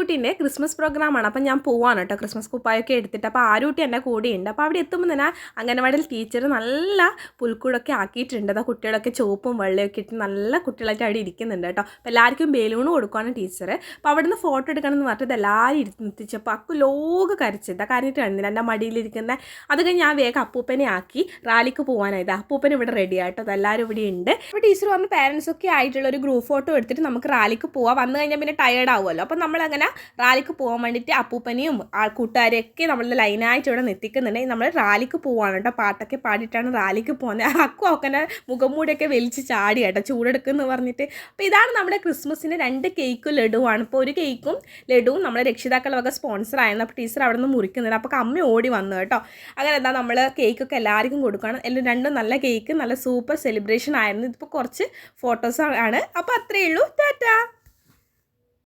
അക്കൂട്ടീൻ്റെ Christmas പ്രോഗ്രാമാണ്. അപ്പം ഞാൻ പോവാണ് കേട്ടോ, ക്രിസ്മസ് കുപ്പായൊക്കെ എടുത്തിട്ട്. അപ്പോൾ ആരൂട്ടി എൻ്റെ കൂടെയുണ്ട്. അപ്പോൾ അവിടെ എത്തുമ്പോൾ തന്നെ അംഗനവാടിയിൽ ടീച്ചർ നല്ല പുൽക്കൂടൊക്കെ ആക്കിയിട്ടുണ്ട്. ആ കുട്ടികളൊക്കെ ചുവപ്പും വെള്ളയൊക്കെ ഇട്ട് നല്ല കുട്ടികളായിട്ട് അവിടെ ഇരിക്കുന്നുണ്ട് കേട്ടോ. അപ്പോൾ എല്ലാവർക്കും ബലൂണ് കൊടുക്കുകയാണ് ടീച്ചർ. അപ്പോൾ അവിടെ നിന്ന് ഫോട്ടോ എടുക്കണമെന്ന് പറഞ്ഞിട്ട് എല്ലാവരും ഇരുത്തിച്ചപ്പോൾ അക്കു ലോക കരച്ചിട്ട് കരഞ്ഞിട്ട് കണ്ടില്ല എൻ്റെ മടിയിലിരിക്കുന്ന. അത് കഴിഞ്ഞ് ഞാൻ വേഗം അപ്പൂപ്പനെ ആക്കി റാലിക്ക് പോകാനായത്. അപ്പൂപ്പൻ ഇവിടെ റെഡി ആയിട്ടോ, അതെല്ലാവരും ഇവിടെ ഉണ്ട്. അപ്പോൾ ടീച്ചർ പറഞ്ഞു പാരൻസൊക്കെ ആയിട്ടുള്ള ഒരു ഗ്രൂപ്പ് ഫോട്ടോ എടുത്തിട്ട് നമുക്ക് റാലിക്ക് പോവാം, വന്നു കഴിഞ്ഞാൽ പിന്നെ ടയേർഡ് ആവുമല്ലോ. അപ്പം നമ്മളങ്ങനെ റാലിക്ക് പോകാൻ വേണ്ടിയിട്ട് അപ്പൂപ്പനെയും കൂട്ടുകാരെയൊക്കെ നമ്മൾ ലൈനായിട്ട് ഇവിടെ നിർത്തിക്കുന്നുണ്ടെങ്കിൽ നമ്മൾ റാലിക്ക് പോവാണ് കേട്ടോ. പാട്ടൊക്കെ പാടിയിട്ടാണ് റാലിക്ക് പോകുന്നത്. അക്കു ഒക്കെ മുഖംമൂടിയൊക്കെ വലിച്ച് ചാടി കേട്ടോ, ചൂടെടുക്കുമെന്ന് പറഞ്ഞിട്ട്. അപ്പോൾ ഇതാണ് നമ്മുടെ ക്രിസ്മസിന് 2 കേക്കും ലഡുവാണ്. ഇപ്പോൾ ഒരു കേക്കും ലഡുവും നമ്മുടെ രക്ഷിതാക്കളുടെ വക സ്പോൺസർ ആയിരുന്നു. അപ്പോൾ ടീച്ചർ അവിടെ നിന്ന് മുറിക്കുന്നുണ്ട്. അപ്പോൾ അമ്മ ഓടി വന്നു കേട്ടോ. അങ്ങനെ എന്താ നമ്മൾ കേക്കൊക്കെ എല്ലാവർക്കും കൊടുക്കണം. എല്ലാം രണ്ടും നല്ല കേക്ക്, നല്ല സൂപ്പർ സെലിബ്രേഷൻ ആയിരുന്നു. ഇതിപ്പോൾ കുറച്ച് ഫോട്ടോസ് ആണ്. അപ്പോൾ അത്രയേ ഉള്ളൂ. ടാറ്റാ.